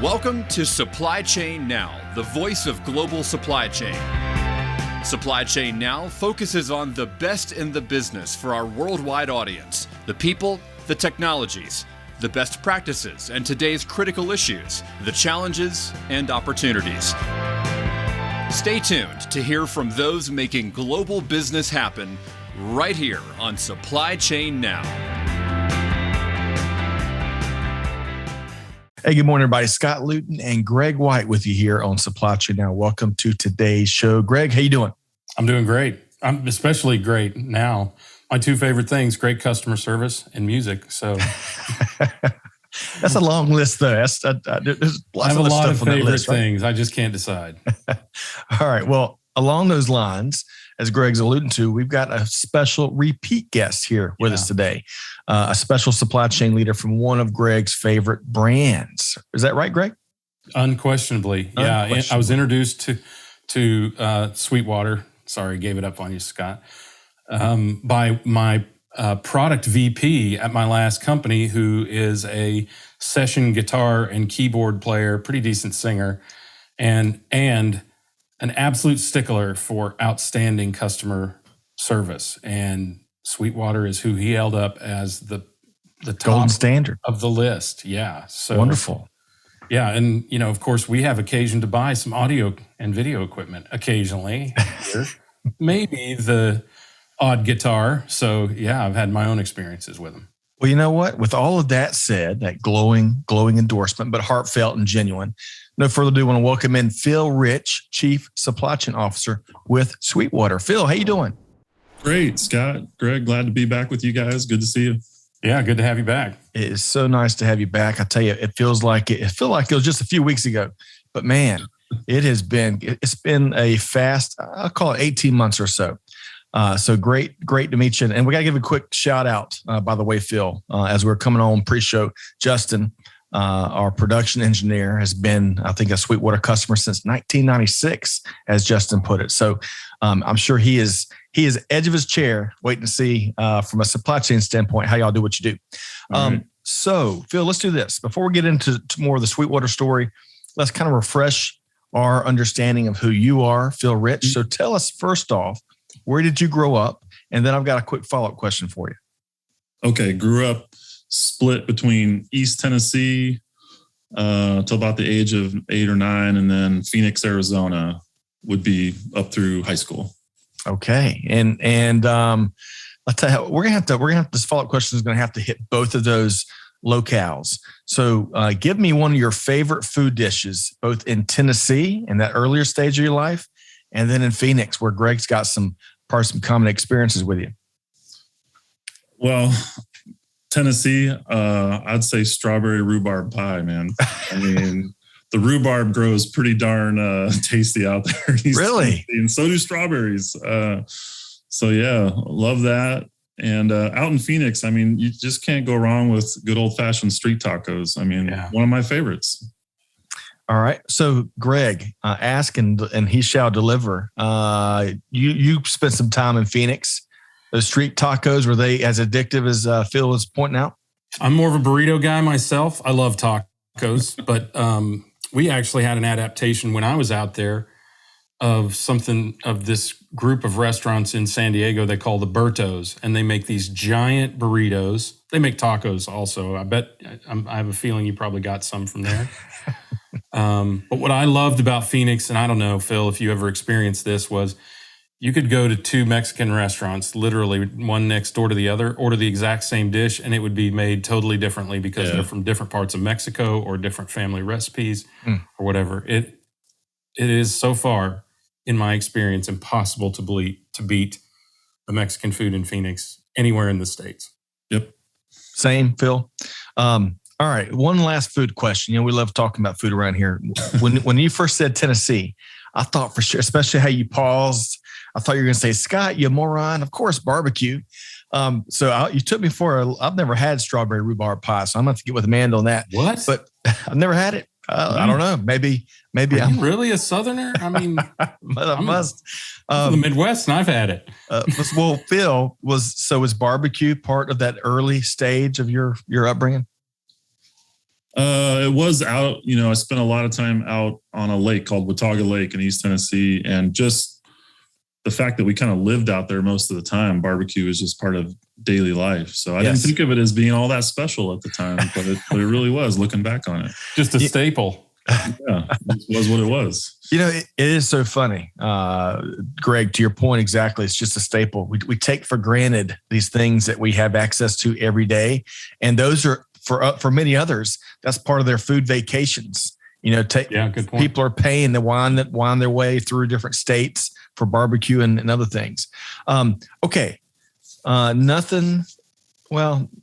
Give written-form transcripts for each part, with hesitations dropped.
Welcome to Supply Chain Now, the voice of global supply chain. Supply Chain Now focuses on the best in the business for our worldwide audience, the people, the technologies, the best practices, and today's critical issues, the challenges and opportunities. Stay tuned to hear from those making global business happen right here on Supply Chain Now. Hey, good morning, everybody. Scott Luton and Greg White with you here on Supply Chain Now. Welcome to today's show. Greg, how you doing? I'm doing great. I'm especially great now. My two favorite things, great customer service and music. So that's a long list, though. There's lots I have a lot of favorite list, right? things. I just can't decide. All right. Well, along those lines, as Greg's alluding to, we've got a special repeat guest here with us today, a special supply chain leader from one of Greg's favorite brands. Is that right, Greg? Unquestionably. Yeah. I was introduced to Sweetwater. Sorry, gave it up on you, Scott. By my product VP at my last company, who is a session guitar and keyboard player, pretty decent singer, and an absolute stickler for outstanding customer service. And Sweetwater is who he held up as the top golden standard of the list. Yeah. So wonderful. Yeah. And, of course, we have occasion to buy some audio and video equipment occasionally. Maybe the odd guitar. So, yeah, I've had my own experiences with them. Well, you know what? With all of that said, that glowing endorsement, but heartfelt and genuine, no further ado, I want to welcome in Phil Rich, Chief Supply Chain Officer with Sweetwater. Phil, how you doing? Great, Scott. Greg, glad to be back with you guys. Good to see you. Yeah, good to have you back. It is so nice to have you back. I tell you, it feels like it was just a few weeks ago, but man, it's been a fast, I'll call it 18 months or so. So great to meet you. And we got to give a quick shout out, by the way, Phil, as we're coming on pre-show. Justin, our production engineer, has been, I think, a Sweetwater customer since 1996, as Justin put it. So I'm sure he is edge of his chair waiting to see from a supply chain standpoint how y'all do what you do. Right. So Phil, let's do this. Before we get into more of the Sweetwater story, let's kind of refresh our understanding of who you are, Phil Rich. So tell us first off, where did you grow up? And then I've got a quick follow-up question for you. Okay. Grew up split between East Tennessee till about the age of 8 or 9. And then Phoenix, Arizona would be up through high school. Okay. And I'll tell you how, we're going to have this follow-up question is going to have to hit both of those locales. So give me one of your favorite food dishes, both in Tennessee in that earlier stage of your life, and then in Phoenix, where Greg's got some common experiences with you. Well, Tennessee, I'd say strawberry rhubarb pie, man. I mean, the rhubarb grows pretty darn tasty out there. Really? And so do strawberries. So yeah, love that. And out in Phoenix, I mean, you just can't go wrong with good old-fashioned street tacos. I mean, One of my favorites. All right. So Greg, ask and he shall deliver. You spent some time in Phoenix. Those street tacos, were they as addictive as Phil was pointing out? I'm more of a burrito guy myself. I love tacos, but we actually had an adaptation when I was out there of this group of restaurants in San Diego they call the Bertos, and they make these giant burritos. They make tacos also. I have a feeling you probably got some from there. But what I loved about Phoenix, and I don't know, Phil, if you ever experienced this, was you could go to two Mexican restaurants, literally one next door to the other, order the exact same dish, and it would be made totally differently because they're from different parts of Mexico or different family recipes or whatever. It is so far, in my experience, impossible to beat the Mexican food in Phoenix anywhere in the States. Yep. Same, Phil. All right. One last food question. We love talking about food around here. When you first said Tennessee, I thought for sure, especially how you paused, I thought you were going to say, Scott, you moron. Of course, barbecue. You took me I've never had strawberry rhubarb pie, so I'm going to have to get with Amanda on that. What? But I've never had it. I don't know. Maybe Are you really a Southerner? I mean, I must. From the Midwest, and I've had it. Well, Phil, was barbecue part of that early stage of your upbringing? It was out, I spent a lot of time out on a lake called Watauga Lake in East Tennessee. And just the fact that we kind of lived out there most of the time, barbecue was just part of daily life. So I didn't think of it as being all that special at the time, but it really was, looking back on it. Just a staple. Yeah, it was what it was. It is so funny, Greg, to your point, exactly. It's just a staple. We take for granted these things that we have access to every day. And those are, for many others, that's part of their food vacations. Good point. People are paying to wind their way through different states for barbecue and other things.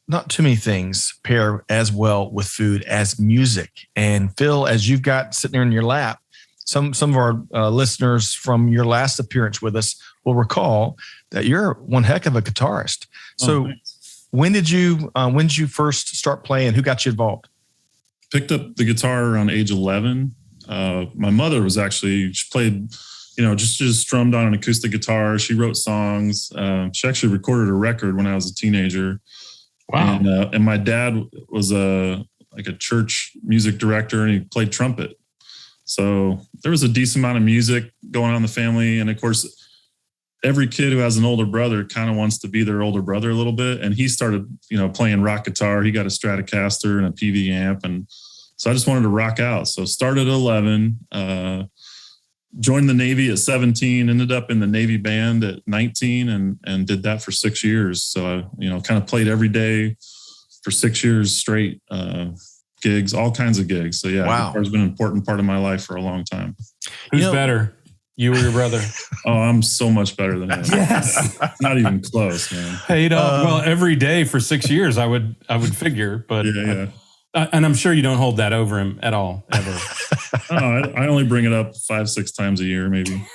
Not too many things pair as well with food as music. And Phil, as you've got sitting there in your lap, some of our listeners from your last appearance with us will recall that you're one heck of a guitarist. So when did you first start playing? Who got you involved? Picked up the guitar around age 11. My mother was she played, just strummed on an acoustic guitar. She wrote songs. She actually recorded a record when I was a teenager. Wow. And my dad was a church music director, and he played trumpet. So there was a decent amount of music going on in the family. And of course, every kid who has an older brother kind of wants to be their older brother a little bit. And he started, playing rock guitar. He got a Stratocaster and a PV amp. And so I just wanted to rock out. So started at 11, joined the Navy at 17, ended up in the Navy band at 19 and did that for 6 years. So I, kind of played every day for 6 years straight, gigs, all kinds of gigs. So yeah, wow. Guitar's been an important part of my life for a long time. Who's better? You or your brother? Oh, I'm so much better than him. Yes. Not even close, man. Paid off. Well, every day for 6 years, I would figure, but yeah. And I'm sure you don't hold that over him at all, ever. I only bring it up 5-6 times a year, maybe.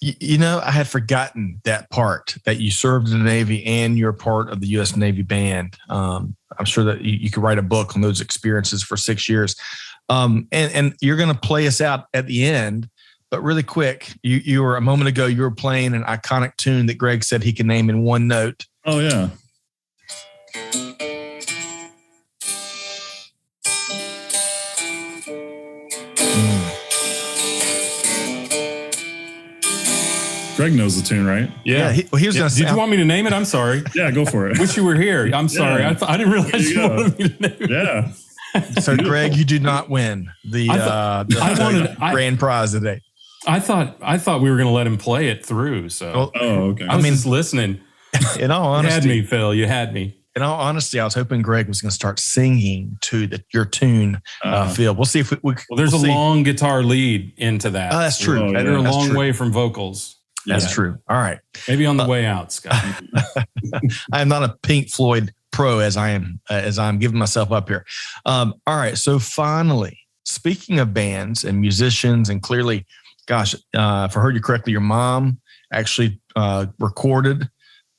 I had forgotten that part, that you served in the Navy and you're part of the U.S. Navy band. I'm sure that you could write a book on those experiences for 6 years. And you're going to play us out at the end. But really quick, you were a moment ago, you were playing an iconic tune that Greg said he can name in one note. Oh, yeah. Greg knows the tune, right? Yeah. He was going to say. Did you want me to name it? I'm sorry. Yeah, go for it. Wish you were here. I'm sorry. Yeah. I didn't realize you wanted me to name it. Yeah. So, Greg, you do not win the grand prize today. I thought we were going to let him play it through. So, okay. I was just listening. In all honesty, you had me, Phil. You had me. In all honesty, I was hoping Greg was going to start singing to your tune, Phil. We'll see if we. Well, there's a long guitar lead into that. Oh, that's true. They're a long way from vocals. That's true. All right. Maybe on the way out, Scott. I'm not a Pink Floyd pro as I'm giving myself up here. All right. So finally, speaking of bands and musicians, and clearly, gosh, if I heard you correctly, your mom actually recorded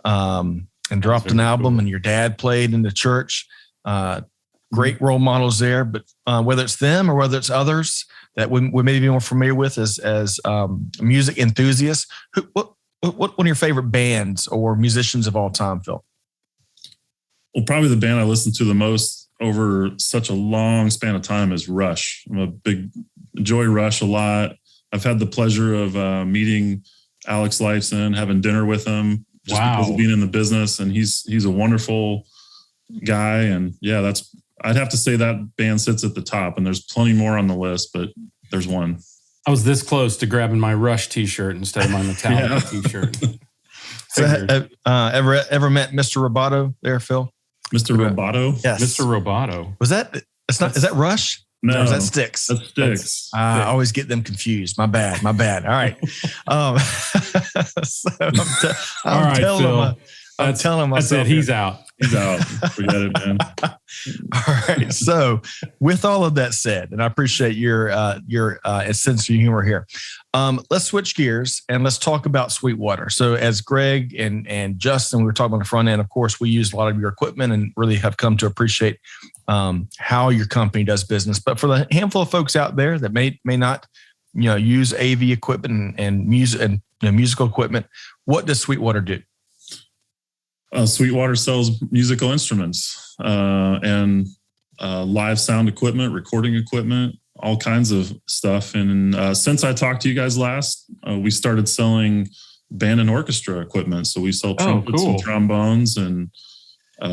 and dropped an album, cool. And your dad played in the church. Great role models there. But whether it's them or whether it's others that we may be more familiar with as music enthusiasts, what one of your favorite bands or musicians of all time, Phil? Well, probably the band I listened to the most over such a long span of time is Rush. Enjoy Rush a lot. I've had the pleasure of meeting Alex Lifeson, having dinner with him just because of being in the business. And he's a wonderful guy. And yeah, I'd have to say that band sits at the top, and there's plenty more on the list, but there's one. I was this close to grabbing my Rush t-shirt instead of my Metallica t-shirt. So, ever met Mr. Roboto there, Phil? Mr. Roboto? Yes. Mr. Roboto. Is that Rush? No. Or is that Styx? That's Styx. I always get them confused. My bad. All right. So I'm telling myself. That's it. He's out. He's out. Forget it, man. All right. So with all of that said, and I appreciate your sense of humor here, let's switch gears and let's talk about Sweetwater. So as Greg and Justin, we were talking on the front end, of course, we use a lot of your equipment and really have come to appreciate how your company does business. But for the handful of folks out there that may not, use AV equipment and music and musical equipment, what does Sweetwater do? Sweetwater sells musical instruments, and live sound equipment, recording equipment, all kinds of stuff. And since I talked to you guys last, we started selling band and orchestra equipment. So we sell trumpets and trombones and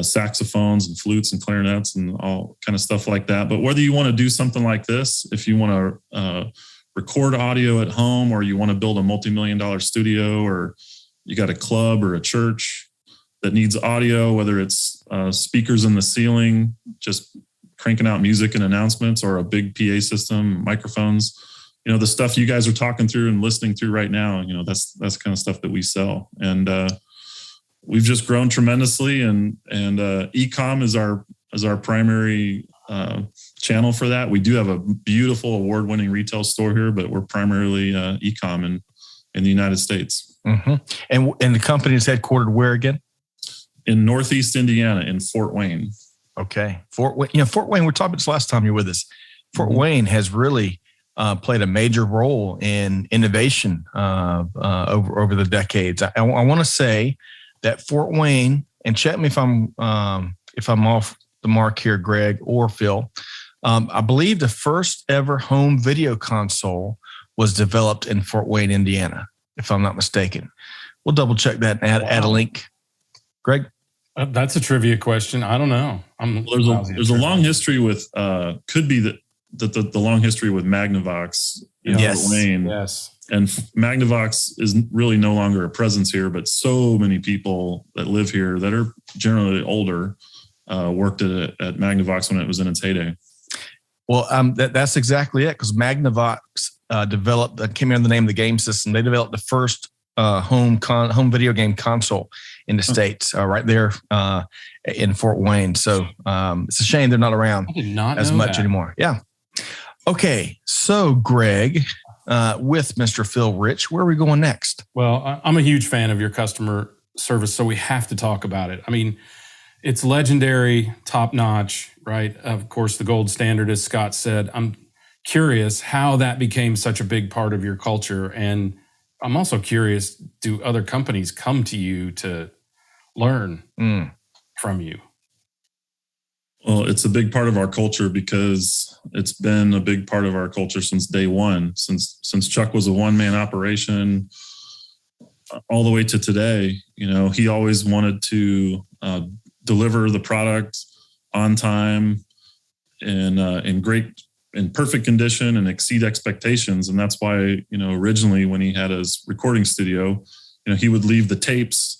saxophones and flutes and clarinets and all kind of stuff like that. But whether you want to do something like this, if you want to record audio at home, or you want to build a multi-million-dollar studio, or you got a club or a church that needs audio, whether it's speakers in the ceiling, just cranking out music and announcements, or a big PA system, microphones, the stuff you guys are talking through and listening through right now, that's kind of stuff that we sell. And we've just grown tremendously, and e-com is our primary channel for that. We do have a beautiful award-winning retail store here, but we're primarily e-com in the United States. Mm-hmm. And the company is headquartered where again? In Northeast Indiana, in Fort Wayne. Okay, Fort Wayne. Fort Wayne. We're talking about this last time you were with us. Fort Wayne has really played a major role in innovation over the decades. I want to say that Fort Wayne, and check me if I'm off the mark here, Greg or Phil. I believe the first ever home video console was developed in Fort Wayne, Indiana, if I'm not mistaken. We'll double check that and add a link. Greg? That's a trivia question. I don't know. There's a long history with, could be the long history with Magnavox in Fort Wayne. Yes. And Magnavox is really no longer a presence here, but so many people that live here that are generally older worked at Magnavox when it was in its heyday. Well, that's exactly it, because Magnavox developed, I can't remember the name of the game system. They developed the first home video game console in the States, right there in Fort Wayne. So it's a shame they're not around as much anymore. Yeah. Okay. So, Greg, with Mr. Phil Rich, where are we going next? Well, I'm a huge fan of your customer service, so we have to talk about it. I mean, it's legendary, top notch, right? Of course, the gold standard, as Scott said. I'm curious how that became such a big part of your culture. And I'm also curious, do other companies come to you to learn from you? Well, it's a big part of our culture because it's been a big part of our culture since day one, since Chuck was a one-man operation all the way to today. He always wanted to deliver the product on time and in perfect condition and exceed expectations. And that's why, originally when he had his recording studio, he would leave the tapes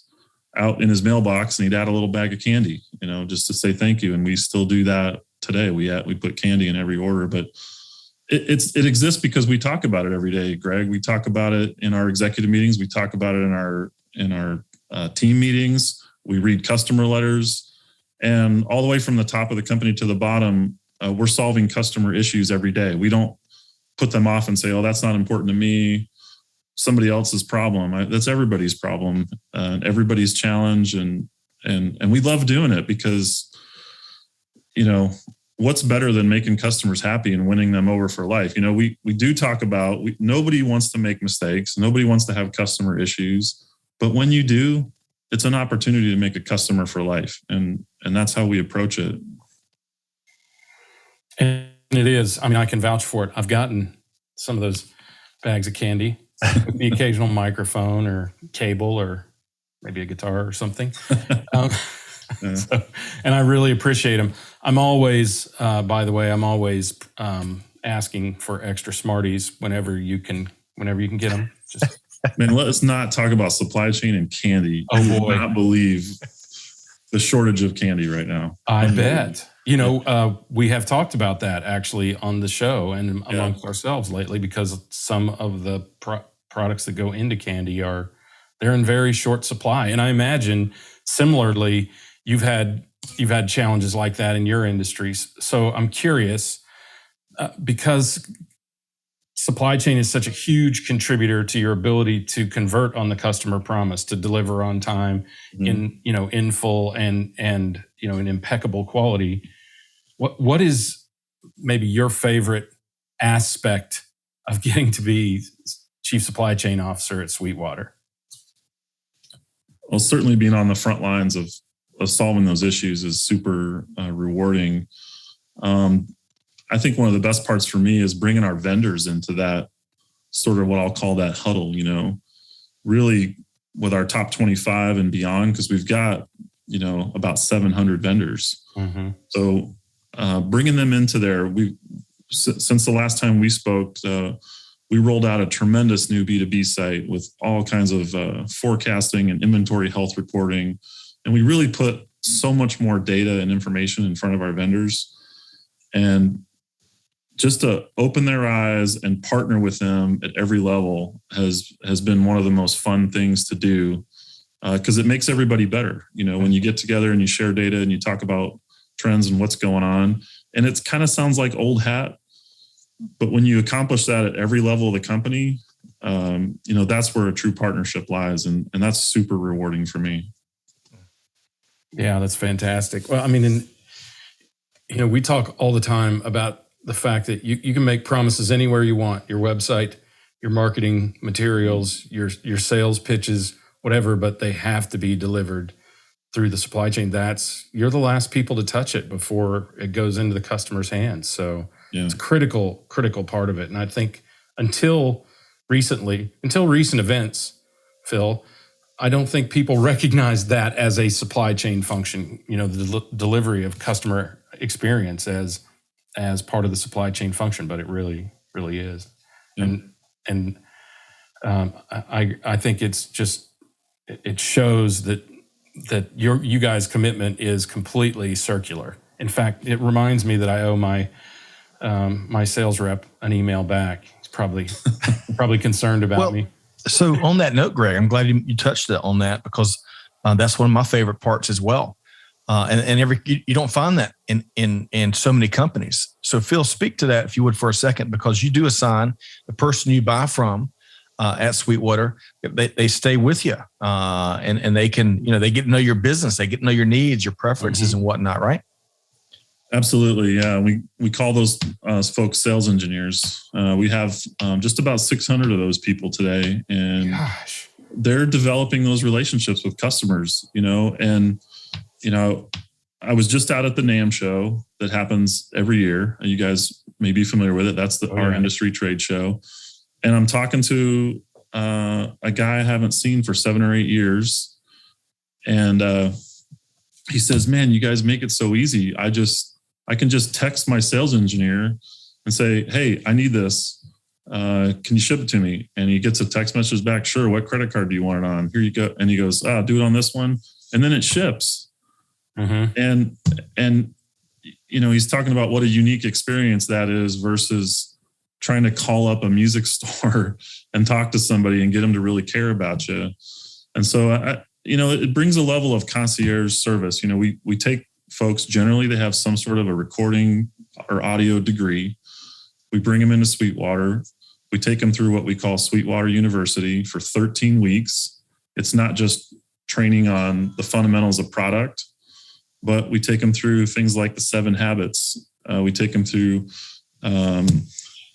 out in his mailbox and he'd add a little bag of candy, just to say thank you. And we still do that today. We put candy in every order, but it exists because we talk about it every day, Greg. We talk about it in our executive meetings. We talk about it in our team meetings. We read customer letters, and all the way from the top of the company to the bottom, we're solving customer issues every day. We don't put them off and say, "Oh, that's not important to me. Somebody else's problem." That's everybody's problem, everybody's challenge, and we love doing it because, what's better than making customers happy and winning them over for life? We do talk about nobody wants to make mistakes, nobody wants to have customer issues, but when you do, it's an opportunity to make a customer for life, and that's how we approach it. And it is. I mean, I can vouch for it. I've gotten some of those bags of candy with the occasional microphone or cable or maybe a guitar or something. And I really appreciate them. I'm always, by the way, asking for extra Smarties whenever you can get them. Just Man, let's not talk about supply chain and candy. Oh boy, I cannot believe the shortage of candy right now. I bet. We have talked about that actually on the show and amongst ourselves lately, because some of the products that go into candy they're in very short supply. And I imagine similarly, you've had challenges like that in your industries. So I'm curious, because supply chain is such a huge contributor to your ability to convert on the customer promise, to deliver on time, in full and in impeccable quality. What is maybe your favorite aspect of getting to be Chief Supply Chain Officer at Sweetwater? Well, certainly being on the front lines of solving those issues is super rewarding. I think one of the best parts for me is bringing our vendors into that sort of what I'll call that huddle, really with our top 25 and beyond, because we've got, about 700 vendors. Mm-hmm. So bringing them into there, since the last time we spoke, we rolled out a tremendous new B2B site with all kinds of forecasting and inventory health reporting. And we really put so much more data and information in front of our vendors. And just to open their eyes and partner with them at every level has been one of the most fun things to do, because it makes everybody better. When you get together and you share data and you talk about trends and what's going on, and it kind of sounds like old hat, but when you accomplish that at every level of the company, that's where a true partnership lies, and that's super rewarding for me. Yeah, that's fantastic. Well, I mean, we talk all the time about the fact that you can make promises anywhere you want, your website, your marketing materials, your sales pitches, whatever, but they have to be delivered through the supply chain. You're the last people to touch it before it goes into the customer's hands. So it's a critical part of it. And I think until recent events, Phil, I don't think people recognize that as a supply chain function, the delivery of customer experience as part of the supply chain function, but it really, really is. Yeah. And I think it shows that you guys' commitment is completely circular. In fact, it reminds me that I owe my sales rep an email back. He's probably concerned about me. So on that note, Greg, I'm glad you touched on that, because that's one of my favorite parts as well. And you don't find that in so many companies. So Phil, speak to that if you would for a second, because you do assign the person you buy from at Sweetwater, they stay with you, and they can, they get to know your business, they get to know your needs, your preferences, mm-hmm. and whatnot, right? Absolutely, yeah. We call those folks sales engineers. We have just about 600 of those people today, and they're developing those relationships with customers. I was just out at the NAMM show that happens every year. You guys may be familiar with it. That's our industry trade show. And I'm talking to a guy I haven't seen for 7 or 8 years. And he says, "Man, you guys make it so easy. I can just text my sales engineer and say, 'Hey, I need this. Can you ship it to me?' And he gets a text message back. 'Sure. What credit card do you want it on? Here you go.' And he goes, 'Do it on this one.' And then it ships." Mm-hmm. And he's talking about what a unique experience that is versus trying to call up a music store and talk to somebody and get them to really care about you. And so, it brings a level of concierge service. We take folks, generally they have some sort of a recording or audio degree. We bring them into Sweetwater. We take them through what we call Sweetwater University for 13 weeks. It's not just training on the fundamentals of product, but we take them through things like the 7 habits. We take them through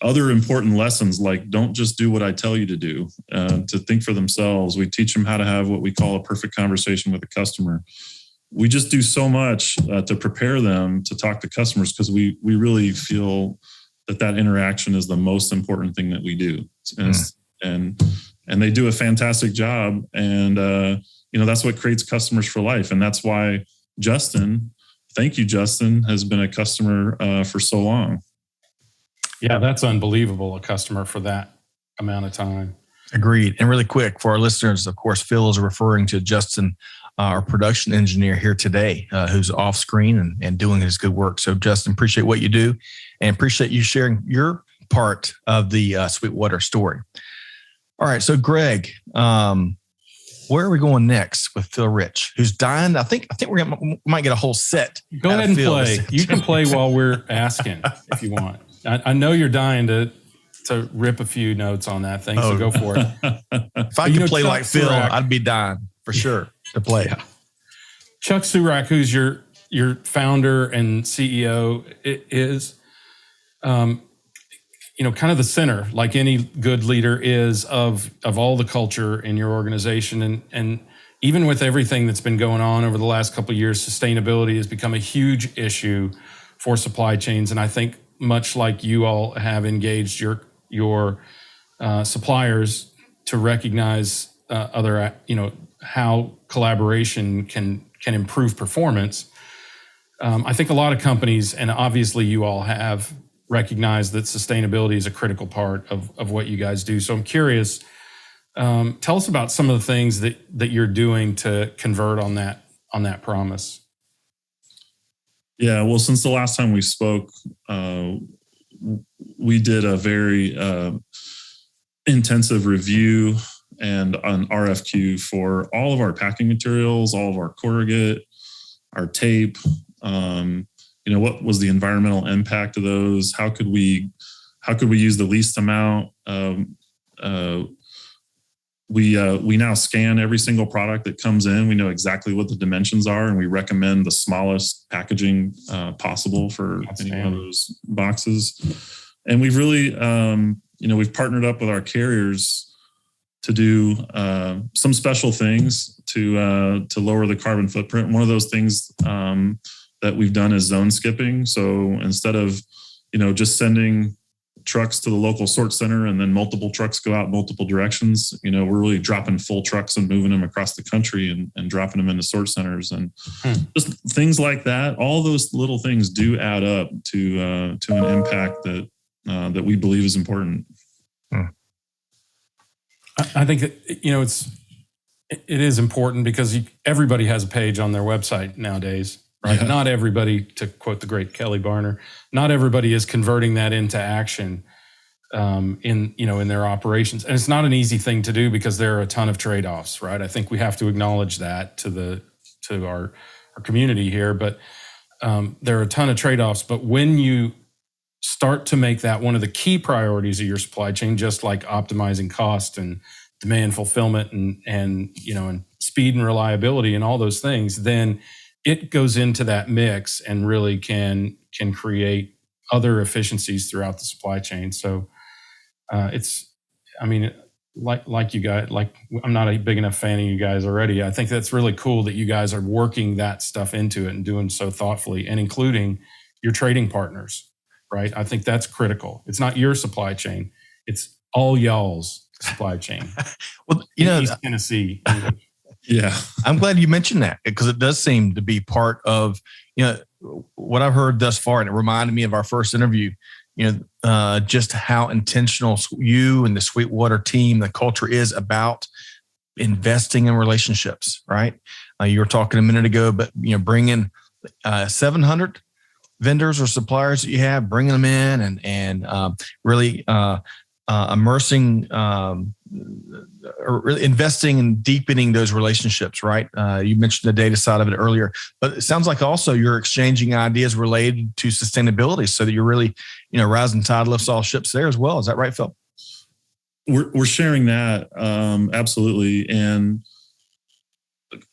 other important lessons, like don't just do what I tell you to do, to think for themselves. We teach them how to have what we call a perfect conversation with a customer. We just do so much to prepare them to talk to customers, because we really feel that interaction is the most important thing that we do. And they do a fantastic job. And, that's what creates customers for life. And that's why Justin, thank you, Justin, has been a customer for so long. Yeah, that's unbelievable, a customer for that amount of time. Agreed. And really quick, for our listeners, of course, Phil is referring to Justin, our production engineer here today, who's off screen and doing his good work. So Justin, appreciate what you do and appreciate you sharing your part of the Sweetwater story. All right. So Greg, where are we going next with Phil Rich, who's dying? I think we might get a whole set. Go ahead and play. You can play while we're asking if you want. I know you're dying to rip a few notes on that thing, so go for it. If I could play like Phil, I'd be dying for sure to play. Yeah. Chuck Surak, who's your founder and CEO, is kind of the center, like any good leader is, of all the culture in your organization. And even with everything that's been going on over the last couple of years, sustainability has become a huge issue for supply chains. And I think much like you all have engaged your suppliers to recognize other, how collaboration can improve performance. I think a lot of companies, and obviously you all have recognized that sustainability is a critical part of what you guys do. So I'm curious, tell us about some of the things that you're doing to convert on that promise. Yeah, well, since the last time we spoke, we did a very intensive review and an RFQ for all of our packing materials, all of our corrugate, our tape. What was the environmental impact of those? How could we use the least amount? We now scan every single product that comes in. We know exactly what the dimensions are, and we recommend the smallest packaging possible for any one of those boxes. And we've really, we've partnered up with our carriers to do some special things to lower the carbon footprint. One of those things that we've done is zone skipping. So instead of, just sending trucks to the local sort center and then multiple trucks go out multiple directions, we're really dropping full trucks and moving them across the country and dropping them into sort centers and just things like that. All those little things do add up to an impact that we believe is important. I think that, it is important because everybody has a page on their website nowadays, right? Yeah. Not everybody, to quote the great Kelly Barner, not everybody is converting that into action in their operations. And it's not an easy thing to do because there are a ton of trade-offs, right? I think we have to acknowledge that to our community here, but there are a ton of trade-offs. But when you start to make that one of the key priorities of your supply chain, just like optimizing cost and demand fulfillment and speed and reliability and all those things, then it goes into that mix and really can create other efficiencies throughout the supply chain. So like you guys, I'm not a big enough fan of you guys already. I think that's really cool that you guys are working that stuff into it and doing so thoughtfully and including your trading partners, right? I think that's critical. It's not your supply chain. It's all y'all's supply chain. Well, East Tennessee. Yeah. I'm glad you mentioned that because it does seem to be part of, what I've heard thus far. And it reminded me of our first interview, just how intentional you and the Sweetwater team, the culture is about investing in relationships, right? You were talking a minute ago, but, bringing 700 vendors or suppliers that you have, bringing them in and really immersing, or really investing and deepening those relationships, right? You mentioned the data side of it earlier, but it sounds like also you're exchanging ideas related to sustainability so that you're really, rising tide lifts all ships there as well. Is that right, Phil? We're sharing that, absolutely. And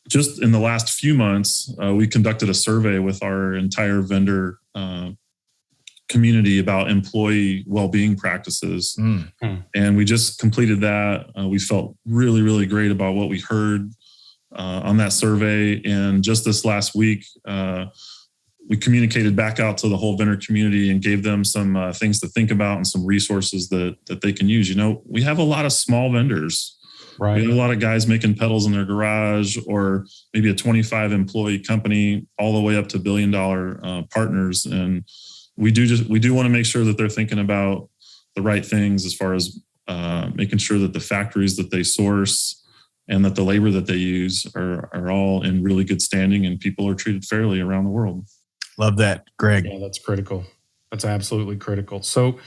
just in the last few months, we conducted a survey with our entire vendor community about employee well-being practices. And we just completed that. We felt really, really great about what we heard on that survey. And just this last week, we communicated back out to the whole vendor community and gave them some things to think about and some resources that they can use. We have a lot of small vendors. Right. We have a lot of guys making pedals in their garage, or maybe a 25 employee company, all the way up to $1 billion partners. And we do want to make sure that they're thinking about the right things as far as making sure that the factories that they source and that the labor that they use are all in really good standing and people are treated fairly around the world. Love that, Greg. Yeah, that's critical. That's absolutely critical. So,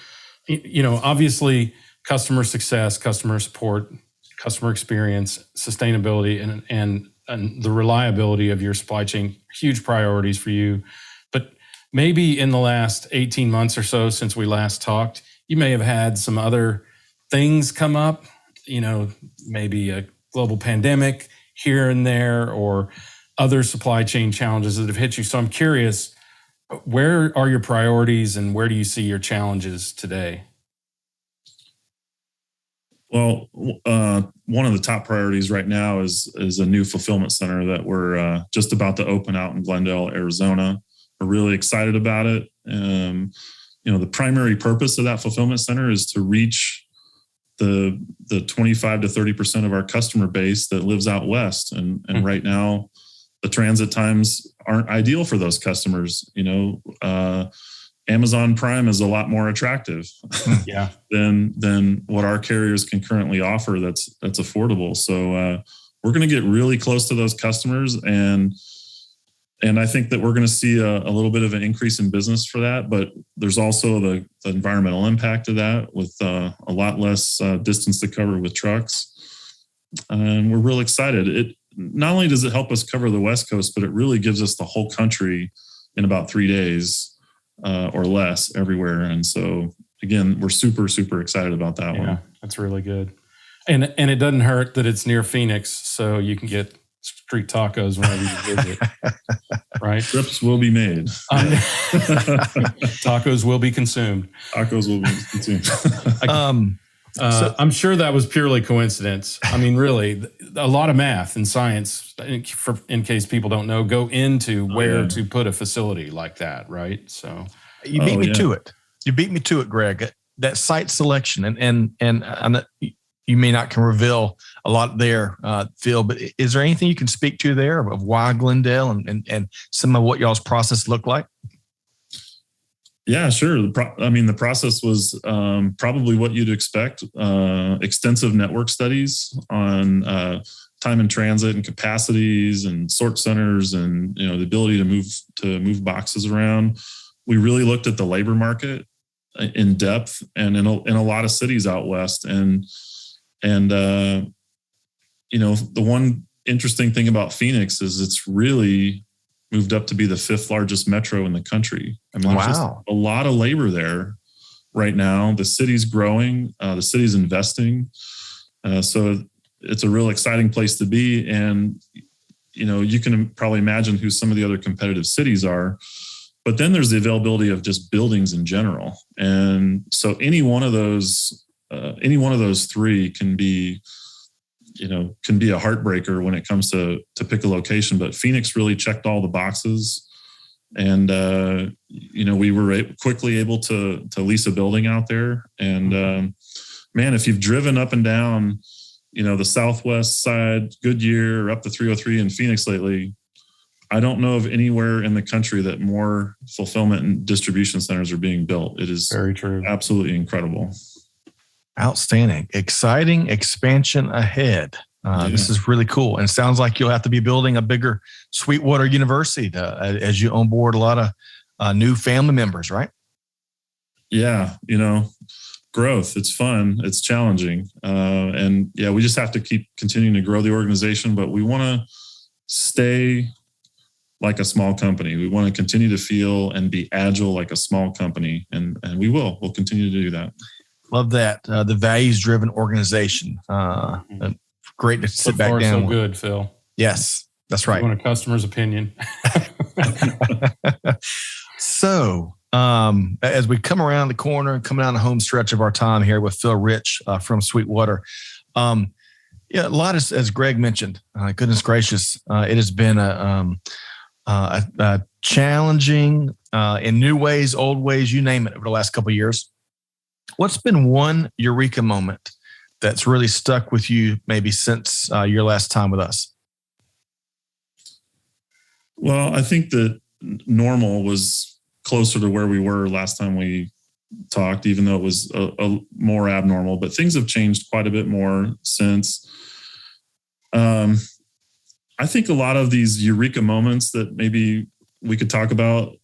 obviously customer success, customer support, customer experience, sustainability, and the reliability of your supply chain, huge priorities for you. But maybe in the last 18 months or so since we last talked, you may have had some other things come up, maybe a global pandemic here and there, or other supply chain challenges that have hit you. So I'm curious, where are your priorities and where do you see your challenges today? Well, one of the top priorities right now is a new fulfillment center that we're just about to open out in Glendale, Arizona. are really excited about it. The primary purpose of that fulfillment center is to reach the 25 to 30% of our customer base that lives out west. And right now, the transit times aren't ideal for those customers. Amazon Prime is a lot more attractive than what our carriers can currently offer that's affordable. So we're going to get really close to those customers, and I think that we're going to see a little bit of an increase in business for that. But there's also the environmental impact of that with a lot less distance to cover with trucks. And we're real excited. It not only does it help us cover the West Coast, but it really gives us the whole country in about 3 days or less everywhere. And so, again, we're super, super excited about that one. Yeah, that's really good. And it doesn't hurt that it's near Phoenix, so you can get street tacos whenever you visit, right? Trips will be made. Tacos will be consumed. Tacos will be consumed. I'm sure that was purely coincidence. I mean, really, a lot of math and science, in case people don't know, go into where to put a facility like that, right? So you beat me to it. You beat me to it, Greg. That site selection, and I'm not, you may not can reveal a lot there, Phil, but is there anything you can speak to there of why Glendale and some of what y'all's process looked like? Yeah, sure. The process was probably what you'd expect. Extensive network studies on time in transit and capacities and sort centers and the ability to move boxes around. We really looked at the labor market in depth and in a lot of cities out west. And the one interesting thing about Phoenix is it's really moved up to be the 5th largest metro in the country. I mean, there's just a lot of labor there right now. The city's growing, the city's investing. So it's a real exciting place to be. And, you can probably imagine who some of the other competitive cities are, but then there's the availability of just buildings in general. And so any one of those 3 can be a heartbreaker when it comes to pick a location. But Phoenix really checked all the boxes. And, we were quickly able to lease a building out there. And, man, if you've driven up and down, the Southwest side, Goodyear, or up the 303 in Phoenix lately, I don't know of anywhere in the country that more fulfillment and distribution centers are being built. It is very true. Absolutely incredible. Outstanding. Exciting expansion ahead. This is really cool. And it sounds like you'll have to be building a bigger Sweetwater University as you onboard a lot of new family members, right? Yeah. Growth. It's fun. It's challenging. We just have to keep continuing to grow the organization, but we want to stay like a small company. We want to continue to feel and be agile like a small company. And we'll continue to do that. Love that. The values-driven organization. Great to sit back down. So good, Phil. Yes, that's right. You want a customer's opinion. So, as we come around the corner and coming down the home stretch of our time here with Phil Rich from Sweetwater, a lot as Greg mentioned. Goodness gracious, it has been a challenging in new ways, old ways, you name it, over the last couple of years. What's been one Eureka moment that's really stuck with you maybe since your last time with us? Well, I think that normal was closer to where we were last time we talked, even though it was a more abnormal, but things have changed quite a bit more since. I think a lot of these Eureka moments that maybe we could talk about,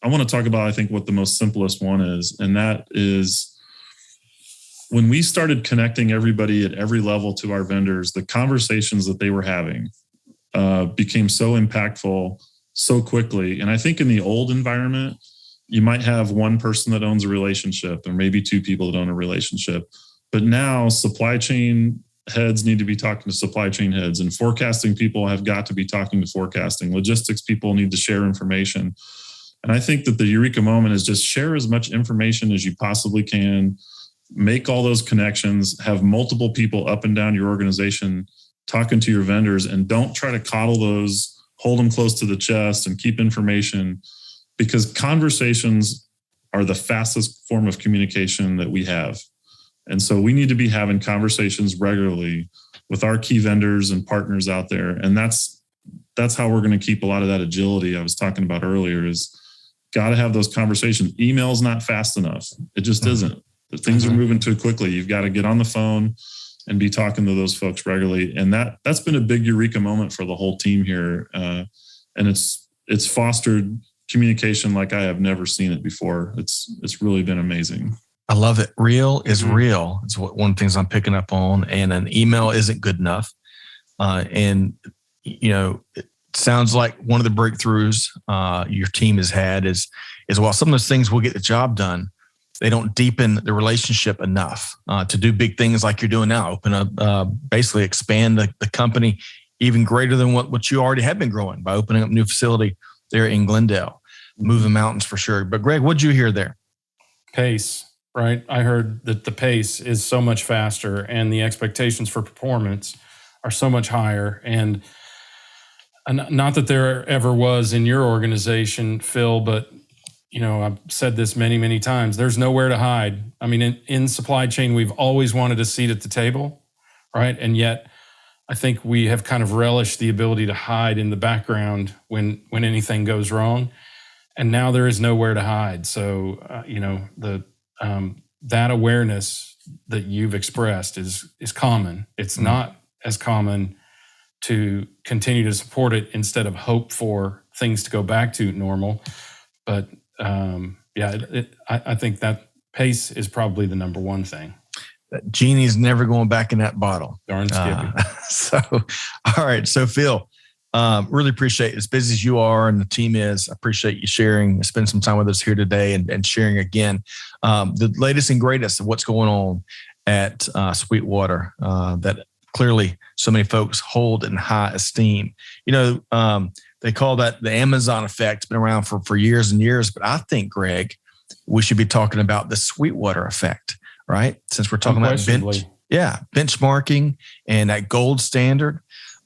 I want to talk about, I think, what the most simplest one is, and that is when we started connecting everybody at every level to our vendors, the conversations that they were having became so impactful so quickly. And I think in the old environment, you might have one person that owns a relationship or maybe 2 people that own a relationship. But now supply chain heads need to be talking to supply chain heads, and forecasting people have got to be talking to forecasting. Logistics people need to share information. And I think that the Eureka moment is just share as much information as you possibly can, make all those connections, have multiple people up and down your organization talking to your vendors, and don't try to coddle those, hold them close to the chest and keep information, because conversations are the fastest form of communication that we have. And so we need to be having conversations regularly with our key vendors and partners out there. And that's how we're going to keep a lot of that agility I was talking about earlier. Is got to have those conversations. Email's not fast enough. It just isn't. Things are moving too quickly. You've got to get on the phone and be talking to those folks regularly. And that's been a big Eureka moment for the whole team here. And it's fostered communication like I have never seen it before. It's really been amazing. I love it. Real is real. It's one of the things I'm picking up on. And an email isn't good enough. And it sounds like one of the breakthroughs your team has had is while some of those things will get the job done, they don't deepen the relationship enough to do big things like you're doing now. Open up, basically expand the company even greater than what you already have been growing by opening up a new facility there in Glendale. Moving mountains for sure. But Greg, what'd you hear there? Pace, right? I heard that the pace is so much faster and the expectations for performance are so much higher. And not that there ever was in your organization, Phil, but I've said this many, many times. There's nowhere to hide. I mean, in supply chain, we've always wanted a seat at the table, right? And yet I think we have kind of relished the ability to hide in the background when anything goes wrong. And now there is nowhere to hide. So, that awareness that you've expressed is common. It's not as common to continue to support it instead of hope for things to go back to normal. But I think that pace is probably the number one thing. That genie's never going back in that bottle. Darn Skippy. All right. So Phil, really appreciate it. As busy as you are and the team is, I appreciate you sharing, spend some time with us here today and sharing again the latest and greatest of what's going on at Sweetwater that clearly so many folks hold in high esteem. They call that the Amazon effect. It's been around for years and years, but I think, Greg, we should be talking about the Sweetwater effect, right? Since we're talking about benchmarking and that gold standard.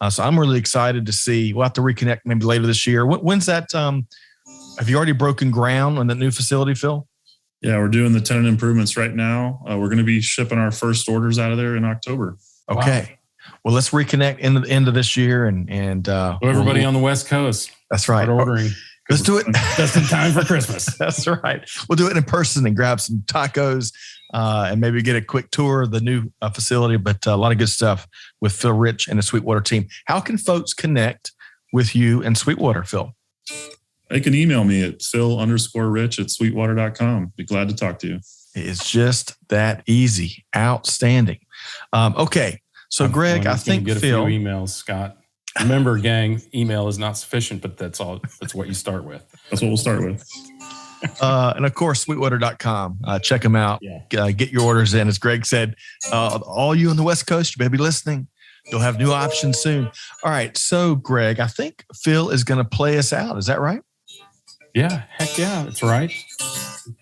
So I'm really excited to see. We'll have to reconnect maybe later this year. When's that? Have you already broken ground on the new facility, Phil? Yeah, we're doing the tenant improvements right now. We're going to be shipping our first orders out of there in October. Okay. Wow. Well, let's reconnect in the end of this year and everybody on the West Coast. That's right. Start ordering. Let's do it just in time for Christmas. That's right. We'll do it in person and grab some tacos and maybe get a quick tour of the new facility. But a lot of good stuff with Phil Rich and the Sweetwater team. How can folks connect with you and Sweetwater, Phil? They can email me at phil_rich@sweetwater.com. Be glad to talk to you. It's just that easy. Outstanding. Okay. So, Greg, I think get a Phil. few emails, Scott. Remember, gang, email is not sufficient, but that's all. That's what you start with. That's what we'll start with. And of course, Sweetwater.com. Check them out. Yeah. Get your orders in. As Greg said, all you on the West Coast, you better be listening. You'll have new options soon. All right. So, Greg, I think Phil is going to play us out. Is that right? Yeah. Heck yeah. That's right.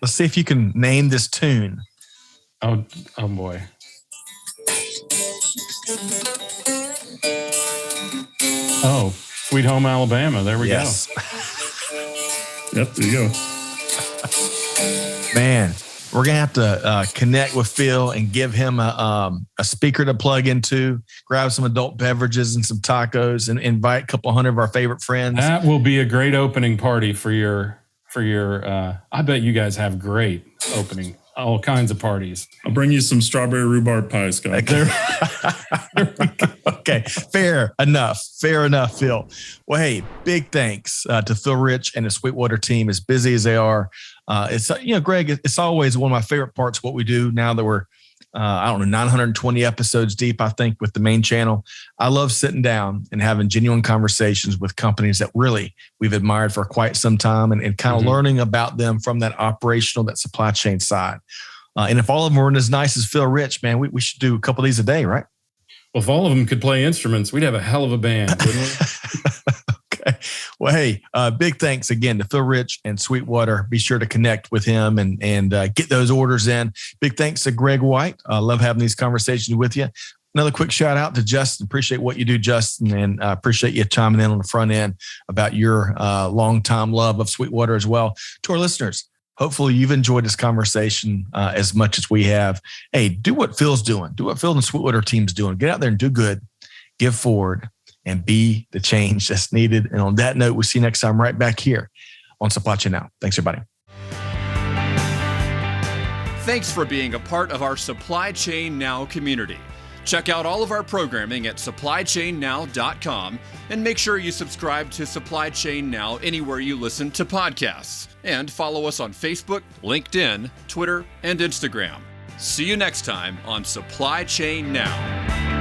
Let's see if you can name this tune. Oh boy. Oh, Sweet Home Alabama. There we go. Yep, there you go. Man, we're going to have to connect with Phil and give him a speaker to plug into, grab some adult beverages and some tacos and invite a couple hundred of our favorite friends. That will be a great opening party for your I bet you guys have great opening, all kinds of parties. I'll bring you some strawberry rhubarb pie, Scott. Okay. Fair enough, Phil. Well, hey, big thanks to Phil Rich and the Sweetwater team, as busy as they are. It's Greg, it's always one of my favorite parts of what we do now that we're, 920 episodes deep, I think, with the main channel. I love sitting down and having genuine conversations with companies that really we've admired for quite some time and kind of learning about them from that operational, that supply chain side. And if all of them were as nice as Phil Rich, man, we should do a couple of these a day, right? Well, if all of them could play instruments, we'd have a hell of a band, wouldn't we? Okay. Well, hey, big thanks again to Phil Rich and Sweetwater. Be sure to connect with him and get those orders in. Big thanks to Greg White. I love having these conversations with you. Another quick shout out to Justin. Appreciate what you do, Justin, and appreciate you chiming in on the front end about your longtime love of Sweetwater as well. To our listeners, hopefully you've enjoyed this conversation as much as we have. Hey, do what Phil's doing. Do what Phil and the Sweetwater team's doing. Get out there and do good, give forward, and be the change that's needed. And on that note, we'll see you next time right back here on Supply Chain Now. Thanks, everybody. Thanks for being a part of our Supply Chain Now community. Check out all of our programming at supplychainnow.com and make sure you subscribe to Supply Chain Now anywhere you listen to podcasts. And follow us on Facebook, LinkedIn, Twitter, and Instagram. See you next time on Supply Chain Now.